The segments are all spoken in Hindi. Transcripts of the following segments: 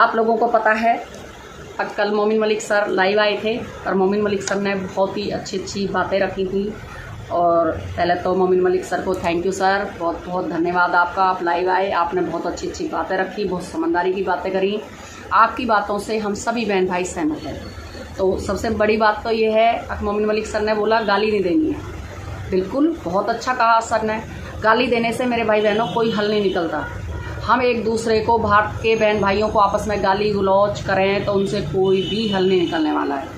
आप लोगों को पता है कल मोमिन मलिक सर लाइव आए थे और मोमिन मलिक सर ने बहुत ही अच्छी बातें रखी थी। और पहले तो मोमिन मलिक सर को थैंक यू सर, बहुत बहुत धन्यवाद आपका। आप लाइव आए, आपने बहुत अच्छी बातें रखी, बहुत समझदारी की बातें करी। आपकी बातों से हम सभी बहन भाई सहमत हैं। तो सबसे बड़ी बात तो ये है, मोमिन मलिक सर ने बोला गाली नहीं देनी है। बिल्कुल बहुत अच्छा कहा सर ने। गाली देने से मेरे भाई बहनों कोई हल नहीं निकलता। हम एक दूसरे को, भारत के बहन भाइयों को आपस में गाली गलौज करें तो उनसे कोई भी हल नहीं निकलने वाला है।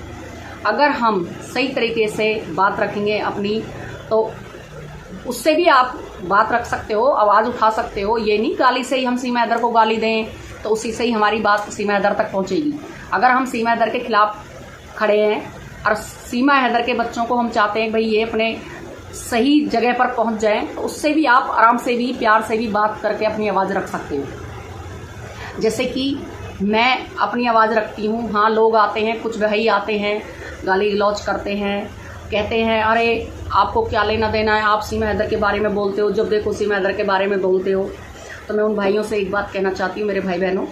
अगर हम सही तरीके से बात रखेंगे अपनी, तो उससे भी आप बात रख सकते हो, आवाज़ उठा सकते हो। ये नहीं गाली से ही हम सीमा हैदर को गाली दें तो उसी से ही हमारी बात सीमा हैदर तक पहुंचेगी। अगर हम सीमा हैदर के खिलाफ खड़े हैं और सीमा हैदर के बच्चों को हम चाहते हैं भाई ये अपने सही जगह पर पहुंच जाएं, तो उससे भी आप आराम से भी, प्यार से भी बात करके अपनी आवाज़ रख सकते हो। जैसे कि मैं अपनी आवाज़ रखती हूँ। हाँ, लोग आते हैं, कुछ भाई आते हैं, गाली गलौज करते हैं, कहते हैं अरे आपको क्या लेना देना है, आप सीमा हैदर के बारे में बोलते हो, जब देखो सीमा हैदर के बारे में बोलते हो। तो मैं उन भाइयों से एक बात कहना चाहती हूँ, मेरे भाई बहनों,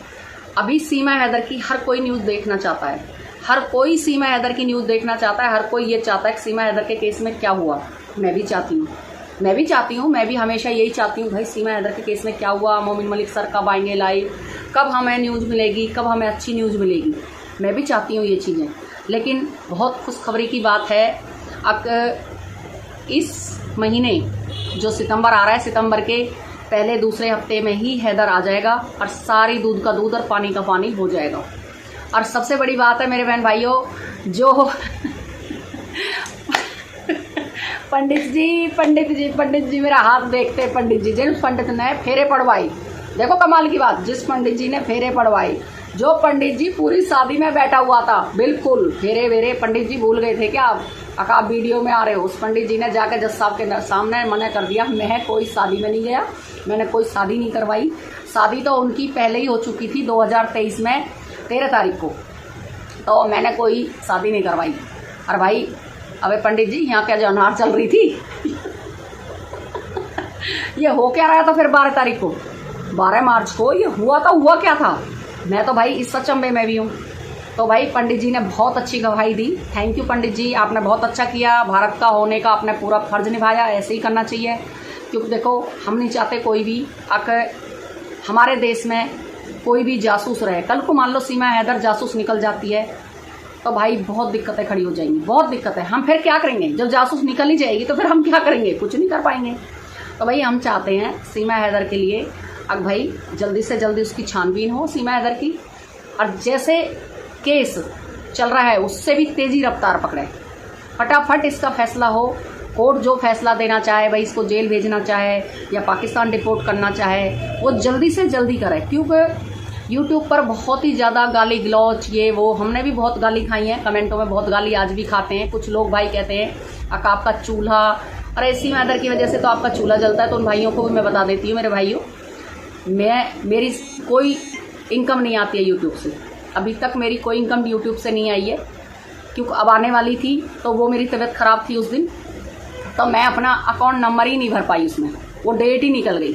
अभी सीमा हैदर की हर कोई न्यूज़ देखना चाहता है। हर कोई सीमा हैदर की न्यूज़ देखना चाहता है। हर कोई ये चाहता है कि सीमा हैदर के केस में क्या हुआ। मैं भी चाहती हूँ, मैं भी हमेशा यही चाहती हूँ भाई सीमा हैदर के केस में क्या हुआ, मोमिन मलिक सर कब आएंगे लाइव, कब हमें न्यूज़ मिलेगी, कब हमें अच्छी न्यूज़ मिलेगी। मैं भी चाहती हूँ ये चीज़ें। लेकिन बहुत खुशखबरी की बात है, अब इस महीने जो सितंबर आ रहा है, सितंबर के पहले दूसरे हफ्ते में ही हैदर आ जाएगा और सारी दूध का दूध और पानी का पानी हो जाएगा। और सबसे बड़ी बात है मेरे बहन भाइयों, जो पंडित जी मेरा हाथ देखते, पंडित जी जिस पंडित ने फेरे पड़वाई, देखो कमाल की बात, जिस पंडित जी ने फेरे पड़वाई, जो पंडित जी पूरी शादी में बैठा हुआ था, बिल्कुल फेरे वेरे पंडित जी भूल गए थे क्या आप वीडियो में आ रहे हो। उस पंडित जी ने जाकर जज साहब के सामने मना कर दिया, मैं कोई शादी में नहीं गया, मैंने कोई शादी नहीं करवाई। शादी तो उनकी पहले ही हो चुकी थी 2023 में 13 तारीख को, तो मैंने कोई शादी नहीं करवाई। और भाई अबे पंडित जी, यहाँ क्या जौनार चल रही थी ये हो क्या रहा था फिर 12 तारीख को, 12 मार्च को ये हुआ था, हुआ क्या था। मैं तो भाई इस सचंबे में भी हूँ। तो भाई पंडित जी ने बहुत अच्छी गवाही दी। थैंक यू पंडित जी, आपने बहुत अच्छा किया। भारत का होने का आपने पूरा फर्ज निभाया, ऐसे ही करना चाहिए। क्योंकि देखो, हम नहीं चाहते कोई भी हमारे देश में कोई भी जासूस रहे। कल को मान लो सीमा हैदर जासूस निकल जाती है तो भाई बहुत दिक्कतें खड़ी हो जाएंगी, बहुत दिक्कतें। हम फिर क्या करेंगे जब जासूस निकल ही जाएगी, तो फिर हम क्या करेंगे, कुछ नहीं कर पाएंगे। तो भाई हम चाहते हैं सीमा हैदर के लिए अब भाई जल्दी से जल्दी उसकी छानबीन हो सीमा हैदर की, और जैसे केस चल रहा है उससे भी तेज़ी रफ्तार पकड़े, फटाफट इसका फैसला हो। कोर्ट जो फैसला देना चाहे, भाई इसको जेल भेजना चाहे या पाकिस्तान डिपोर्ट करना चाहे, वो जल्दी से जल्दी करे। क्योंकि यूट्यूब पर बहुत ही ज़्यादा गाली गलौज, ये वो, हमने भी बहुत गाली खाई है, कमेंटों में बहुत गाली आज भी खाते हैं। कुछ लोग भाई कहते हैं आपका चूल्हा, अरे सीमा हैदर की वजह से तो आपका चूल्हा जलता है। तो उन भाइयों को भी मैं बता देती हूँ, मेरे भाइयों, मेरी कोई इनकम नहीं आती है यूट्यूब से। अभी तक मेरी कोई इनकम यूट्यूब से नहीं आई है, क्योंकि अब आने वाली थी तो वो मेरी तबीयत ख़राब थी उस दिन, तो मैं अपना अकाउंट नंबर ही नहीं भर पाई, उसमें वो डेट ही निकल गई।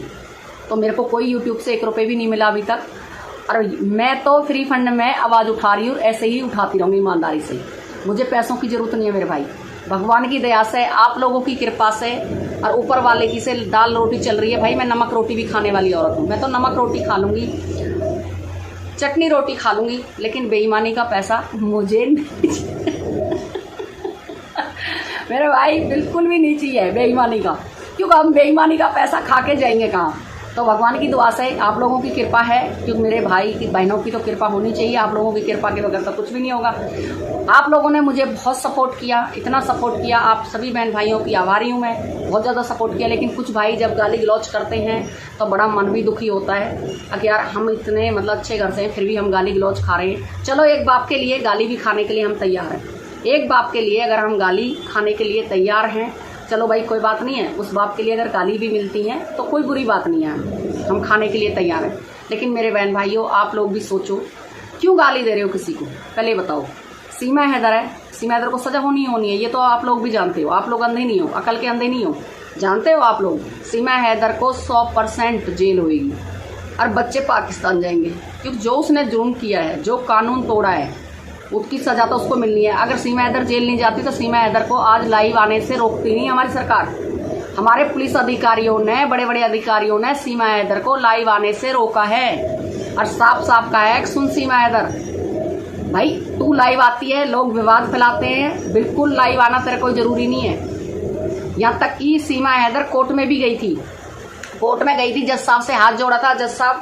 तो मेरे को कोई यूट्यूब से 1 रुपये भी नहीं मिला अभी तक। और मैं तो फ्री फंड में आवाज़ उठा रही हूँ, ऐसे ही उठाती रहूँगी ईमानदारी से। मुझे पैसों की ज़रूरत नहीं है मेरे भाई, भगवान की दया से, आप लोगों की कृपा से और ऊपर वाले की से दाल रोटी चल रही है। भाई मैं नमक रोटी भी खाने वाली औरत हूँ, मैं तो नमक रोटी खा लूँगी, चटनी रोटी खा लूँगी, लेकिन बेईमानी का पैसा मुझे नहीं मेरे भाई बिल्कुल भी नहीं चाहिए बेईमानी का, क्योंकि हम बेईमानी का पैसा खा के जाएंगे कहाँ। तो भगवान की दुआ से, आप लोगों की कृपा है, क्योंकि मेरे भाई की बहनों की तो कृपा होनी चाहिए, आप लोगों की कृपा के बगैर तो कुछ भी नहीं होगा। आप लोगों ने मुझे बहुत सपोर्ट किया, इतना सपोर्ट किया, आप सभी बहन भाइयों की आभारी हूँ मैं, बहुत ज़्यादा सपोर्ट किया। लेकिन कुछ भाई जब गाली गलौज करते हैं तो बड़ा मन भी दुखी होता है कि यार हम इतने मतलब अच्छे घर से हैं, फिर भी हम गाली गलौज खा रहे हैं। चलो, एक बाप के लिए गाली भी खाने के लिए हम तैयार हैं। एक बाप के लिए अगर हम गाली खाने के लिए तैयार हैं, चलो भाई कोई बात नहीं है, उस बाप के लिए अगर गाली भी मिलती है तो कोई बुरी बात नहीं है, हम खाने के लिए तैयार हैं। लेकिन मेरे बहन भाइयों, आप लोग भी सोचो, क्यों गाली दे रहे हो किसी को, पहले बताओ। सीमा हैदर है, सीमा हैदर को सज़ा होनी है, ये तो आप लोग भी जानते हो। आप लोग अंधे नहीं हो, अकल के अंधे नहीं हो, जानते हो आप लोग। सीमा हैदर को 100% जेल होएगी, और बच्चे पाकिस्तान जाएंगे, क्योंकि जो उसने जुर्म किया है, जो कानून तोड़ा है, उसकी सज़ा तो उसको मिलनी है। अगर सीमा हैदर जेल नहीं जाती तो सीमा हैदर को आज लाइव आने से रोकती नहीं हमारी सरकार। हमारे पुलिस अधिकारियों ने, बड़े बड़े अधिकारियों ने सीमा हैदर को लाइव आने से रोका है और साफ साफ कहा है कि सुन सीमा हैदर भाई, तू लाइव आती है, लोग विवाद फैलाते हैं, बिल्कुल लाइव आना तेरे कोई ज़रूरी नहीं है। यहाँ तक कि सीमा हैदर कोर्ट में भी गई थी, कोर्ट में गई थी, जज साहब से हाथ जोड़ा था, जज साहब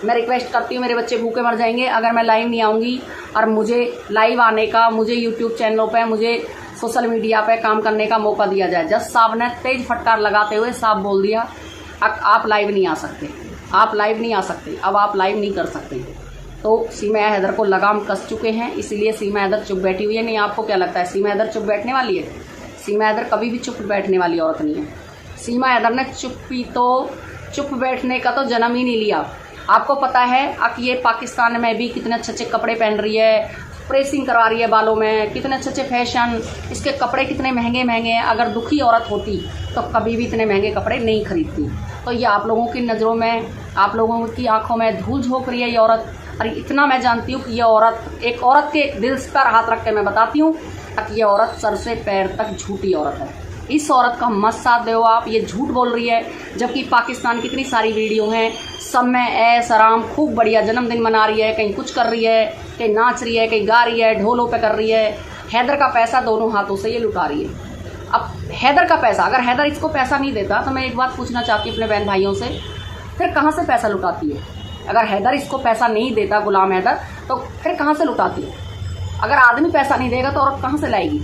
मैं रिक्वेस्ट करती हूँ, मेरे बच्चे भूखे मर जाएंगे अगर मैं लाइव नहीं आऊँगी और मुझे लाइव आने का, मुझे यूट्यूब चैनलों पे, मुझे सोशल मीडिया पे काम करने का मौका दिया जाए। जज साहब ने तेज फटकार लगाते हुए साफ बोल दिया, आप लाइव नहीं आ सकते, आप लाइव नहीं आ सकते, अब आप लाइव नहीं कर सकते। तो सीमा हैदर को लगाम कस चुके हैं, इसीलिए सीमा हैदर चुप बैठी हुई है। नहीं, आपको क्या लगता है सीमा हैदर चुप बैठने वाली है? सीमा हैदर कभी भी चुप बैठने वाली औरत नहीं है। सीमा हैदर ने चुप बैठने का तो जन्म ही नहीं लिया। आपको पता है कि ये पाकिस्तान में भी कितने अच्छे अच्छे कपड़े पहन रही है, प्रेसिंग करवा रही है बालों में, कितने अच्छे अच्छे फैशन, इसके कपड़े कितने महंगे महंगे हैं। अगर दुखी औरत होती तो कभी भी इतने महंगे कपड़े नहीं खरीदती। तो ये आप लोगों की नज़रों में, आप लोगों की आंखों में धूल झोंक रही है ये औरत। और इतना मैं जानती हूँ कि ये औरत, एक औरत के दिल पर हाथ रख के मैं बताती हूँ कि ये औरत सर से पैर तक झूठी औरत है। इस औरत का मत साथ दो आप, ये झूठ बोल रही है, जबकि पाकिस्तान की इतनी सारी वीडियो हैं, सब में ऐश आराम खूब बढ़िया जन्मदिन मना रही है, कहीं कुछ कर रही है, कहीं नाच रही है, कहीं गा रही है, ढोलों पे कर रही है। हैदर का पैसा दोनों हाथों से ये लुटा रही है। अब हैदर का पैसा, अगर हैदर इसको पैसा नहीं देता तो मैं एक बात पूछना चाहती हूँ अपने बहन भाइयों से, फिर कहाँ से पैसा लुटाती है? अगर हैदर इसको पैसा नहीं देता, गुलाम हैदर, तो फिर कहाँ से लुटाती है? अगर आदमी पैसा नहीं देगा तो औरत कहाँ से लाएगी?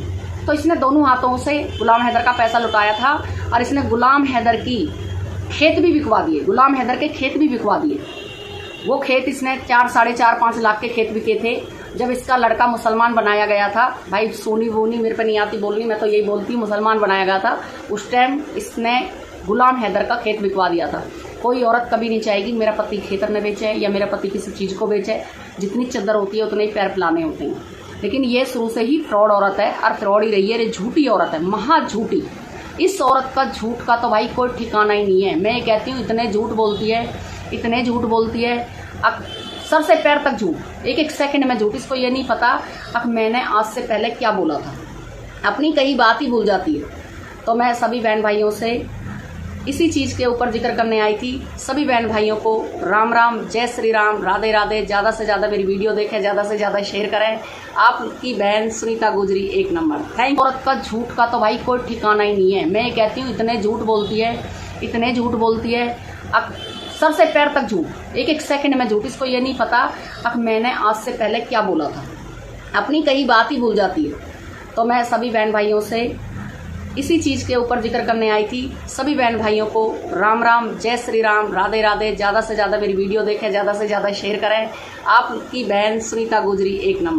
तो इसने दोनों हाथों से गुलाम हैदर का पैसा लुटाया था और इसने गुलाम हैदर की खेत भी बिकवा दिए, गुलाम हैदर के खेत भी बिकवा दिए। वो खेत इसने 4, 4.5, 5 लाख के खेत बिके थे जब इसका लड़का मुसलमान बनाया गया था। भाई सोनी वोनी मेरे पे नहीं आती बोलनी, मैं तो यही बोलती हूँ, मुसलमान बनाया गया था उस टाइम इसने गुलाम हैदर का खेत बिकवा दिया था। कोई औरत कभी नहीं चाहेगी मेरा पति खेतर न बेचे या मेरा पति किसी चीज़ को बेचे। जितनी चद्दर होती है उतने ही पैर फैलाने होते हैं। लेकिन ये शुरू से ही फ्रॉड औरत है और फ्रॉड ही रही है, ये झूठी औरत है, महा झूठी। इस औरत का झूठ का तो भाई कोई ठिकाना ही नहीं है। मैं कहती हूँ इतने झूठ बोलती है, इतने झूठ बोलती है, सर से पैर तक झूठ, एक एक सेकंड में झूठ। इसको ये नहीं पता अब मैंने आज से पहले क्या बोला था, अपनी कई बात ही भूल जाती है। तो मैं सभी बहन भाइयों से इसी चीज़ के ऊपर जिक्र करने आई थी। सभी बहन भाइयों को राम राम, जय श्री राम, राधे राधे। ज़्यादा से ज़्यादा मेरी वीडियो देखें, ज़्यादा से ज़्यादा शेयर करें। आपकी बहन सुनीता गुजरी 1 नंबर। थैंक। औरत का झूठ का तो भाई कोई ठिकाना ही नहीं है। मैं कहती हूँ इतने झूठ बोलती है, इतने झूठ बोलती है, अब सर से पैर तक झूठ, एक एक सेकंड में झूठ। इसको ये नहीं पता अब मैंने आज से पहले क्या बोला था, अपनी कई बात ही भूल जाती है। तो मैं सभी बहन भाइयों से इसी चीज़ के ऊपर जिक्र करने आई थी। सभी बहन भाइयों को राम राम, जय श्री राम, राधे राधे। ज़्यादा से ज़्यादा मेरी वीडियो देखें, ज़्यादा से ज़्यादा शेयर करें। आपकी बहन सुनीता गुजरी 1 नंबर।